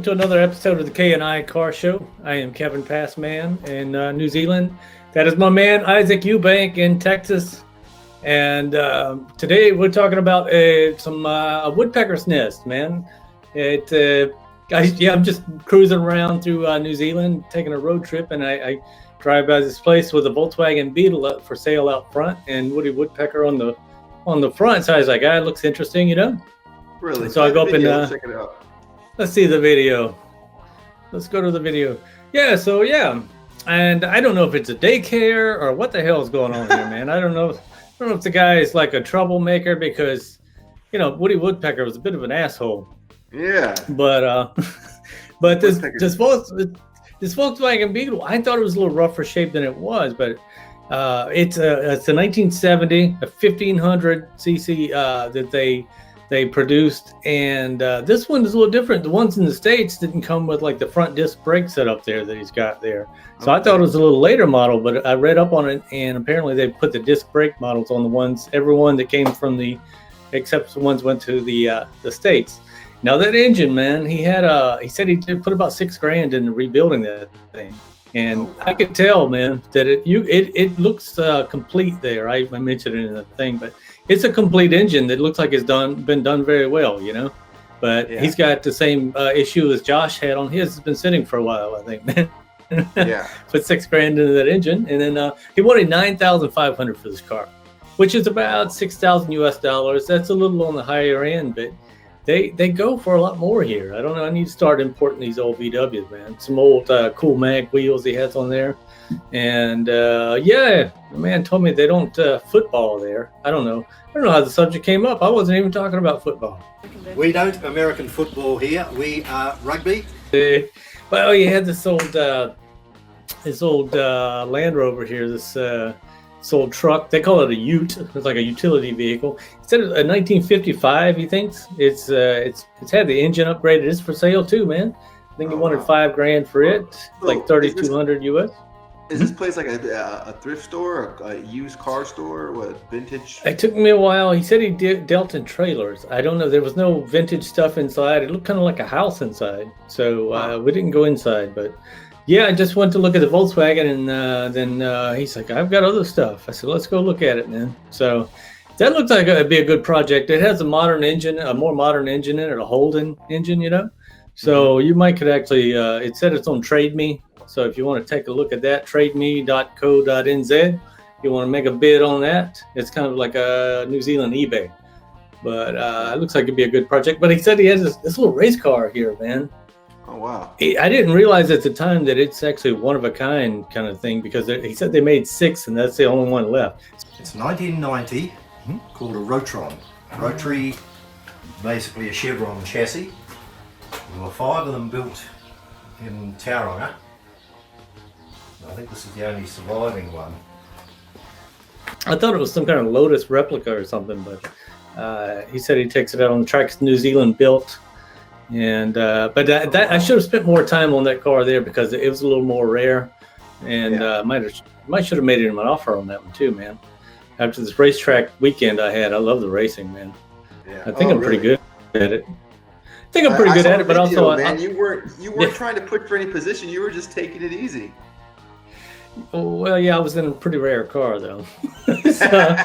to another episode of the K&I Car Show. I am Kevin Passman in New Zealand. That is my man Isaac Eubank in Texas. And today we're talking about a woodpecker's nest, man. I'm just cruising around through New Zealand, taking a road trip, and I drive by this place with a Volkswagen Beetle up for sale out front, and Woody Woodpecker on the front. So I was like, it looks interesting, you know? Really? So I go up and check it out. Let's see the video. Let's go to the video. Yeah, and I don't know if it's a daycare or what the hell is going on here, man. I don't know if the guy is like a troublemaker because, you know, Woody Woodpecker was a bit of an asshole. Yeah. But this Volkswagen Beetle, I thought it was a little rougher shape than it was, but it's a 1970, a 1500 cc that they produced, and this one is a little different. The ones in the States didn't come with like the front disc brake setup there that he's got there. So I thought it was a little later model, but I read up on it, and apparently they put the disc brake models on the ones, everyone that came from except the ones went to the States. Now that engine, man, he said he did put about $6,000 into rebuilding that thing. And I could tell, man, that it looks complete there. I mentioned it in the thing, but it's a complete engine that looks like it's been done very well, you know. But He's got the same issue as Josh had on his. It's been sitting for a while, I think, man. Yeah. Put $6,000 into that engine, and then he wanted $9,500 for this car, which is about $6,000 US. That's a little on the higher end, but they go for a lot more here. I don't know. I need to start importing these old VWs, man. Some old cool mag wheels he has on there. And the man told me they don't football there. I don't know how the subject came up. I wasn't even talking about football. We don't American football here. We are rugby. Well, he had this old Land Rover here. This old truck. They call it a ute. It's like a utility vehicle. It said a 1955. He thinks it's had the engine upgraded. It's for sale too, man. I think he wanted $5,000 for it, like $3,200 US. Is this place like a thrift store, a used car store, what, vintage? It took me a while. He said he dealt in trailers. I don't know. There was no vintage stuff inside. It looked kind of like a house inside. So we didn't go inside. But yeah, I just went to look at the Volkswagen, and then he's like, I've got other stuff. I said, let's go look at it, man. So that looks like it'd be a good project. It has a modern engine, a more modern engine in it, a Holden engine, you know. So you could actually, it said it's on Trade Me. So if you want to take a look at that, trademe.co.nz, you want to make a bid on that. It's kind of like a New Zealand eBay. But it looks like it'd be a good project. But he said he has this little race car here, man. Oh, wow. I didn't realize at the time that it's actually one of a kind of thing, because he said they made 6 and that's the only one left. It's 1990, called a Rotron. Rotary, basically a Chevron chassis. There were 5 of them built in Tauranga. I think this is the only surviving one. I thought it was some kind of Lotus replica or something, but he said he takes it out on the track. It's New Zealand built. And but I should have spent more time on that car there because it was a little more rare, and might should have made it an offer on that one too, man. After this racetrack weekend I had, I love the racing, man. Yeah. I think I'm pretty good at it. I think I'm pretty good at it, but also, man, you weren't trying to push for any position. You were just taking it easy. Well, yeah, I was in a pretty rare car though. So,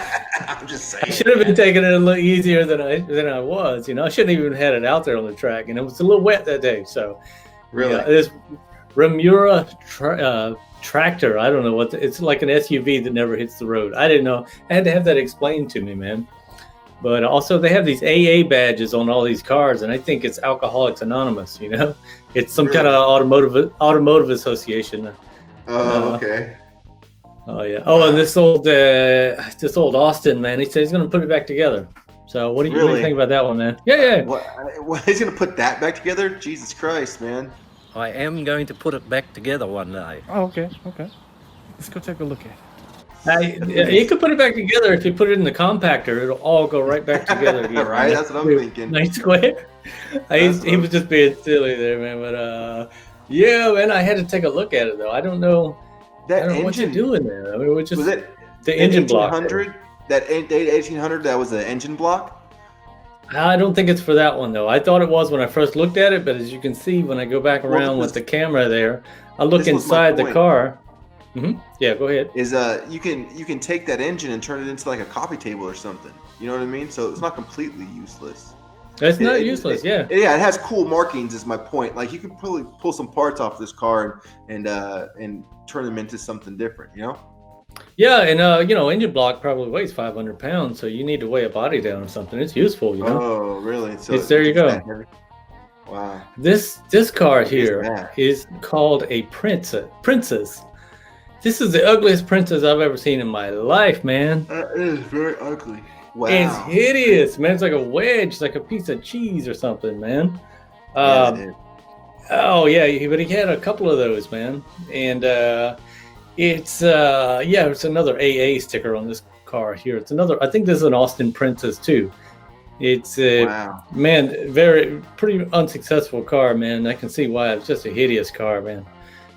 I'm just saying. I should have been taking it a little easier than I was. You know, I shouldn't even had it out there on the track, and it was a little wet that day. So, really, this Remura tractor. I don't know what it's like, an SUV that never hits the road. I didn't know. I had to have that explained to me, man. But also, they have these AA badges on all these cars, and I think it's Alcoholics Anonymous. You know, it's some kind of automotive association. Oh, okay. Oh yeah. Oh, and this old Austin, man. He said he's gonna put it back together. So what do you think about that one, man? Yeah. What, he's gonna put that back together? Jesus Christ, man. I am going to put it back together one day. Oh, okay. Let's go take a look at it. You could put it back together if you put it in the compactor. It'll all go right back together again. Right, that's what I'm thinking. Nice square. He was just being silly there, man. But yeah, man, I had to take a look at it though. I don't know what you're doing there. I mean, was it the engine block? That 1800, that was the engine block. I don't think it's for that one though. I thought it was when I first looked at it, but as you can see, when I go back around with the camera there, I look this was my inside the point. car. Yeah, go ahead. Is you can take that engine and turn it into like a coffee table or something. You know what I mean? So it's not completely useless. It's not useless. Yeah. Yeah, it has cool markings. Is my point. Like you could probably pull some parts off this car and turn them into something different. You know? Yeah, and you know, engine block probably weighs 500 pounds, so you need to weigh a body down or something. It's useful, you know. Oh, really? So there you go. Wow. This car here is called a princess. This is the ugliest princess I've ever seen in my life, man. That is very ugly. Wow. It's hideous, man. It's like a wedge, like a piece of cheese or something, man. Oh yeah, but he had a couple of those, man. And it's another AA sticker on this car here. It's another. I think this is an Austin Princess too. It's man, pretty unsuccessful car, man. I can see why. It's just a hideous car, man.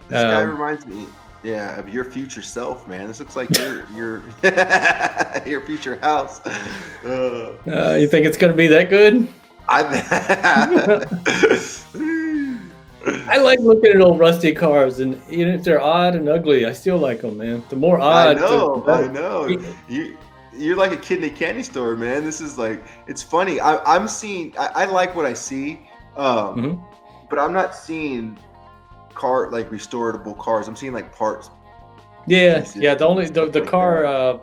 This guy reminds me, of your future self, man. This looks like your your future house. You think it's gonna be that good? I like looking at old rusty cars, and even if they're odd and ugly, I still like them, man. The more odd, I know. You're like a kid in a candy store, man. This is like, it's funny. I'm seeing. I like what I see, but I'm not seeing restoratable cars. I'm seeing like parts. Yeah. The car.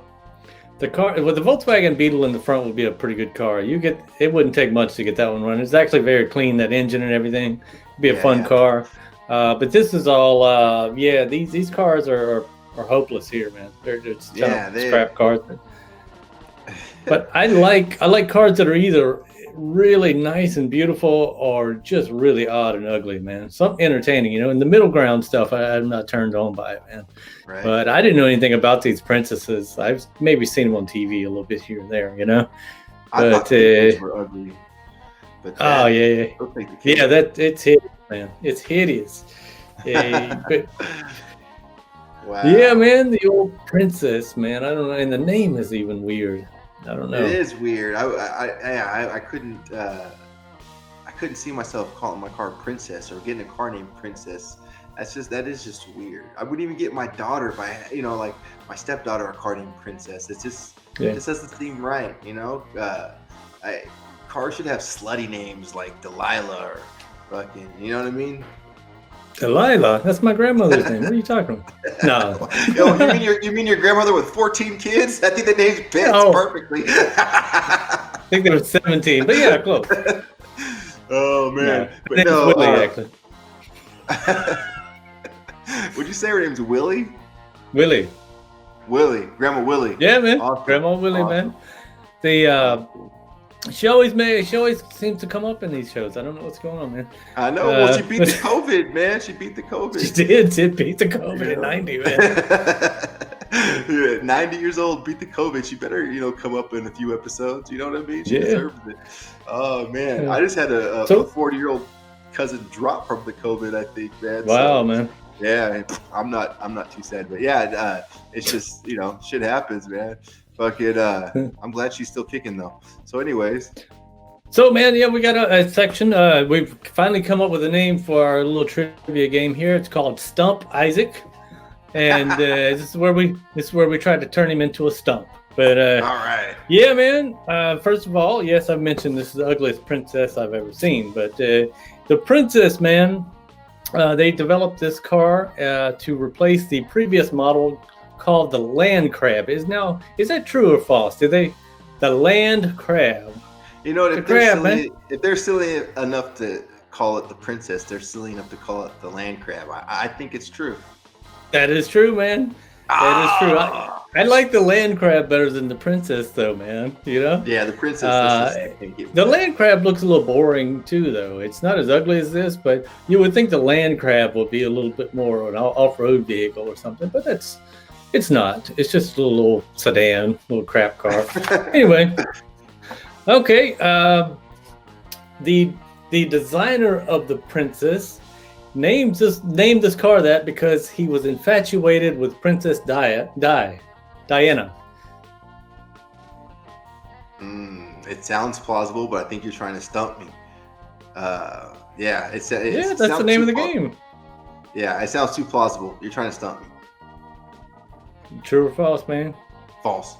The car with the Volkswagen Beetle in the front would be a pretty good car. It wouldn't take much to get that one running. It's actually very clean, that engine and everything. It'd be a fun car. But this is all these cars are hopeless here, man. They're just scrap cars. But I like cars that are either really nice and beautiful or just really odd and ugly, man. Something entertaining, you know. In the middle ground stuff, I'm not turned on by it, man. Right. But I didn't know anything about these princesses. I've maybe seen them on TV a little bit here and there, you know. I thought these were ugly. But it's hideous, man. It's hideous. But, wow. Yeah, man, the old princess, man. I don't know, and the name is even weird. I don't know. It is weird. I couldn't see myself calling my car Princess or getting a car named Princess. That is just weird. I wouldn't even get my daughter like my stepdaughter a car named Princess. It just doesn't seem right, you know. Cars should have slutty names like Delilah or fucking, you know what I mean? Delilah? That's my grandmother's name. What are you talking about? No. You mean your grandmother with 14 kids? I think the name fits perfectly. I think there was 17, but yeah, close. Oh man. But no, Willie, actually. Would you say her name's Willie? Willie, Grandma Willie. Yeah, man. Awesome. Grandma Willie, man. She always seems to come up in these shows. I don't know what's going on, man. I know. Well, she beat the COVID, man. She beat the COVID. She did beat the COVID at 90, man. 90 years old, beat the COVID. She better, come up in a few episodes. You know what I mean? She deserves it. Oh man, I just had a 40-year-old cousin drop from the COVID. I think, man. Wow, man. Yeah, I'm not too sad, but yeah, it's just shit happens, man. Fucking, I'm glad she's still kicking though. So, anyways. So, man, we got a section. We've finally come up with a name for our little trivia game here. It's called Stump Isaac, and this is where we tried to turn him into a stump. But all right. Yeah, man. First of all, yes, I've mentioned this is the ugliest princess I've ever seen, but the princess, man, they developed this car to replace the previous model called the Land Crab. Is that true or false? The Land Crab? If they're silly enough to call it the princess, they're silly enough to call it the Land Crab. I think it's true. That is true, man. That is true. I like the Land Crab better than the princess, though, man. You know? Yeah, the princess. The Land Crab looks a little boring too, though. It's not as ugly as this, but you would think the Land Crab would be a little bit more an off-road vehicle or something. But it's not. It's just a little sedan, little crap car. Anyway, okay. The designer of the princess named this car that because he was infatuated with Princess Diana. It sounds plausible, but I think you're trying to stump me. Yeah, that's the name of the game. Yeah, it sounds too plausible. You're trying to stump me. True or false, man? False.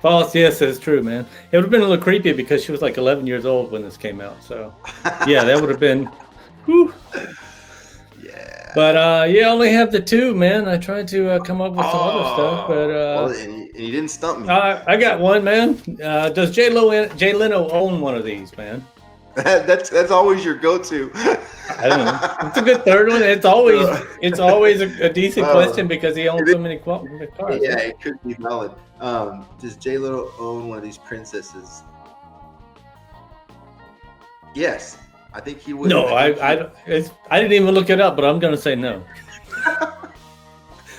False, yes, it's true, man. It would have been a little creepy because she was like 11 years old when this came out. So, yeah, that would have been. Whew. Yeah. But I only have the 2, man. I tried to come up with some other stuff, but well, and you didn't stump me. I got one, man. Does Jay Leno own one of these, man? That's always your go-to. I don't know. It's a good third one. It's always a decent question because he owns so many cars. Yeah, it could be valid. Does Jay Leno own one of these princesses? Yes, I think he would. No, I didn't even look it up, but I'm gonna say no.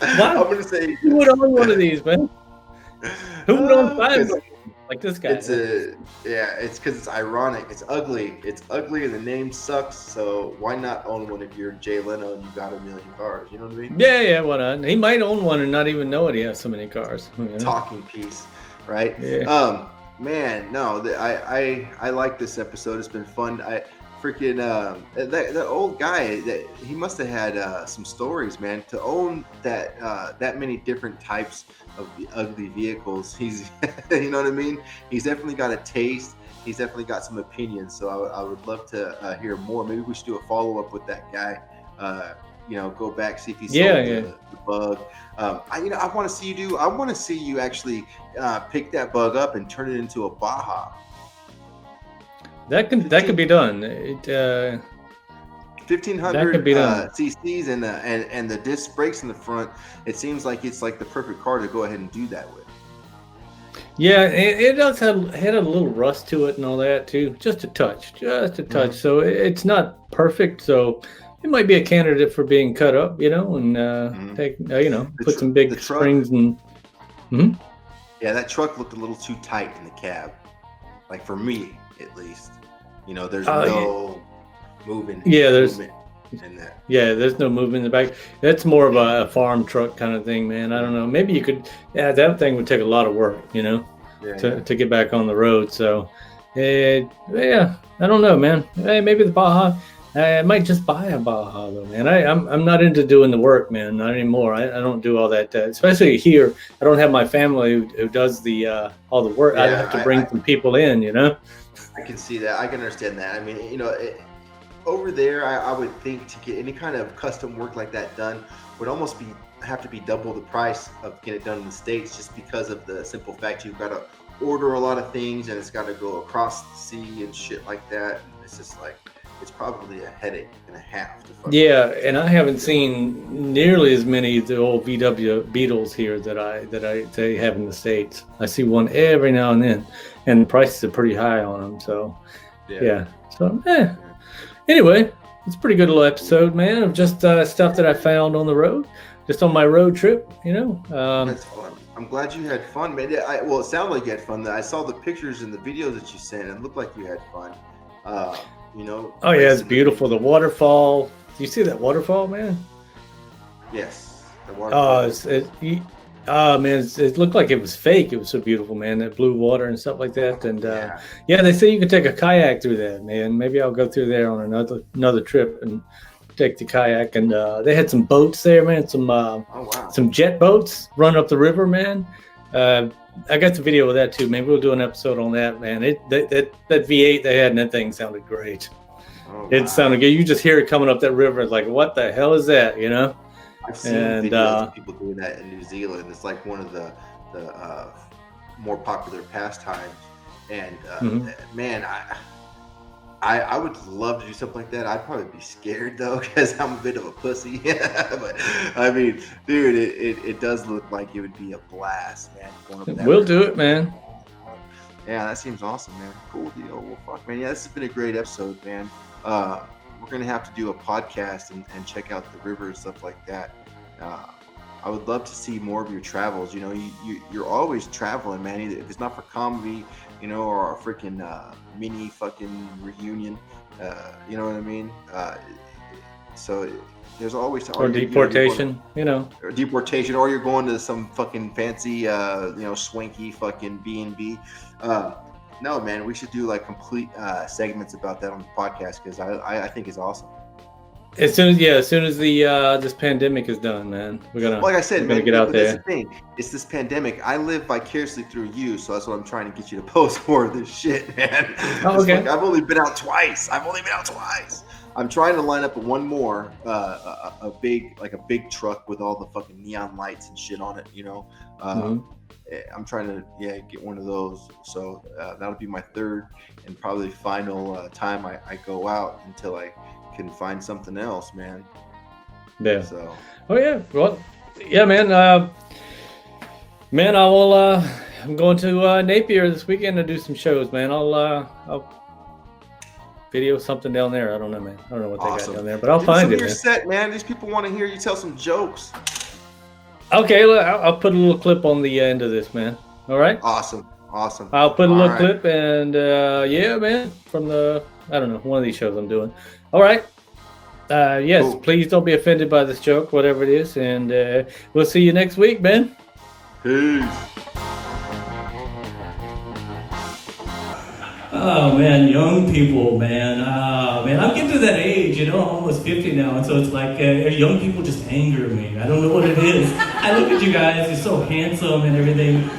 I'm gonna say who would own one of these, man? Who would own 5 like this guy? It's because it's ironic. It's ugly. It's ugly, and the name sucks. So why not own one if you're Jay Leno and you got a million cars? You know what I mean? Yeah. Why not? He might own one and not even know it. He has so many cars. You know? Talking piece, right? Yeah. Man, no, I like this episode. It's been fun. I freaking that old guy, that he must have had some stories, man. To own that many different types of ugly vehicles, he's you know what I mean. He's definitely got a taste. He's definitely got some opinions. So I would love to hear more. Maybe we should do a follow up with that guy. Go back, see if he sold the bug. I want to see you do. I want to see you actually pick that bug up and turn it into a Baja. That could be done. 1500 cc's and the disc brakes in the front. It seems like it's like the perfect car to go ahead and do that with. Yeah, it does had a little rust to it and all that too, just a touch. Mm-hmm. So it's not perfect. So it might be a candidate for being cut up, and put some big springs and. Mm-hmm. Yeah, that truck looked a little too tight in the cab, like for me at least. There's no moving. Yeah, movement in that. Yeah, there's no movement in the back. That's more of a farm truck kind of thing, man. I don't know. Maybe you could. Yeah, that thing would take a lot of work, to get back on the road. So, I don't know, man. Hey, maybe the Baja. I might just buy a Baja though, man. I'm not into doing the work, man. Not anymore. I don't do all that. Especially here, I don't have my family who does the all the work. Yeah, I have to bring some people in, I can see that. I can understand that. I mean, over there, I would think to get any kind of custom work like that done would almost have to be double the price of getting it done in the States, just because of the simple fact you've got to order a lot of things and it's got to go across the sea and shit like that. It's just like, it's probably a headache and a half. And I haven't seen nearly as many of the old VW Beetles here that they have in the States. I see one every now and then, and the prices are pretty high on them. So, yeah. So, anyway, it's a pretty good little episode, man, of just stuff that I found on the road, just on my road trip. That's fun. I'm glad you had fun, man. It sounded like you had fun. I saw the pictures and the videos that you sent, and it looked like you had fun. Oh yeah, it's beautiful. The waterfall. Do you see that waterfall, man? Yes, the waterfall. It looked like it was fake. It was so beautiful, man. That blue water and stuff like that. And they say you can take a kayak through that, man. Maybe I'll go through there on another trip and take the kayak. And they had some boats there, man. Some jet boats run up the river, man. I got the video of that too. Maybe we'll do an episode on that, man. That V8 they had in that thing sounded great. It sounded good. You just hear it coming up that river. It's like, what the hell is that? I've seen videos of people doing that in New Zealand. It's like one of the more popular pastimes. And man, I would love to do something like that. I'd probably be scared though, because I'm a bit of a pussy. But I mean, dude, it does look like it would be a blast, man. We'll do it, man. Yeah, that seems awesome, man. Cool deal. Well, fuck, man. Yeah, this has been a great episode, man. We're gonna have to do a podcast and check out the river and stuff like that. I would love to see more of your travels. You're always traveling, man. Either if it's not for comedy, or a freaking mini fucking reunion, you know what I mean? So there's always or deportation, or deportation, or you're going to some fucking fancy, swanky fucking B&B. No, man, we should do like complete segments about that on the podcast because I think it's awesome. As soon as the this pandemic is done, man, Like I said, man, get out there. That's the thing. It's this pandemic. I live vicariously through you, so that's what I'm trying to get you to post more of this shit, man. Oh, okay. Like, I've only been out twice. I'm trying to line up one more, a big truck with all the fucking neon lights and shit on it. You know, I'm trying to get one of those. So that'll be my third and probably final time I go out until I can find something else, man. Yeah. So. Oh yeah. Well, yeah, man. Man, I will. I'm going to Napier this weekend to do some shows, man. I'll video something down there. I don't know, man. I don't know what they got down there, but I'll find it. Your set, man. These people want to hear you tell some jokes. Okay, look, I'll put a little clip on the end of this, man. All right. Awesome. I'll put a little clip, and yeah, man, from one of these shows I'm doing. All right. Yes, cool. Please don't be offended by this joke, whatever it is, and we'll see you next week, man. Peace. Oh man, young people, man. I'm getting to that age, you know, I'm almost 50 now, and so it's like young people just anger me. I don't know what it is. I look at you guys, you're so handsome and everything.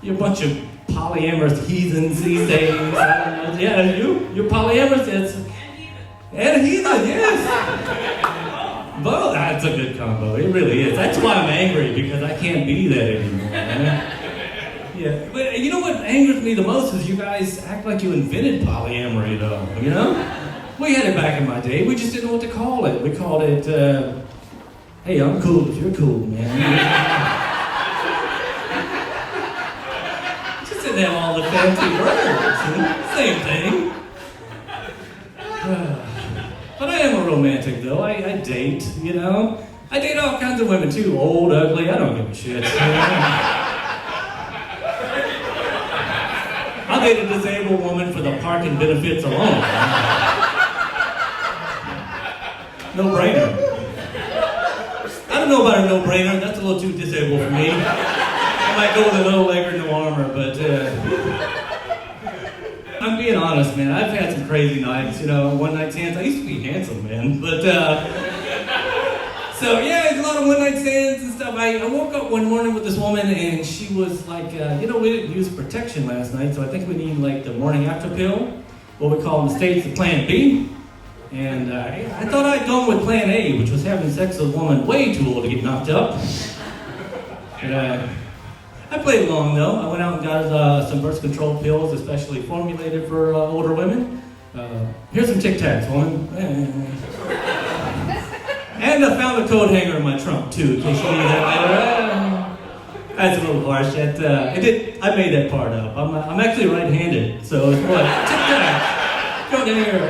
You're a bunch of polyamorous heathens these days. Yeah, you're polyamorous. And heathen, yes. Well, that's a good combo. It really is. That's why I'm angry, because I can't be that anymore. Man. Yeah, but you know what angers me the most is you guys act like you invented polyamory, though. You know, we had it back in my day. We just didn't know what to call it. We called it, "Hey, I'm cool if you're cool, man." Just didn't have all the fancy words. Same thing. But I am a romantic, though. I date, you know. I date all kinds of women, too. Old, ugly, I don't give a shit. I'll date a disabled woman for the parking benefits alone. No-brainer. I don't know about a no-brainer. That's a little too disabled for me. I might go with a no leg or no armor, but... I'm being honest, man. I've had some crazy nights, you know, one-night stands. I used to be handsome, man, but, so, yeah, it's a lot of one-night stands and stuff. I woke up one morning with this woman, and she was like, you know, we didn't use protection last night, so I think we need, like, the morning after pill, what we call in the States the Plan B. And I thought I'd gone with Plan A, which was having sex with a woman way too old to get knocked up. And, I played along, though. I went out and got some birth control pills, especially formulated for older women. Here's some Tic Tacs, woman. And I found a coat hanger in my trunk, too, in case you need that later. That's a little harsh. I made that part up. I'm actually right-handed, so it's what? Tic Tacs, coat hanger.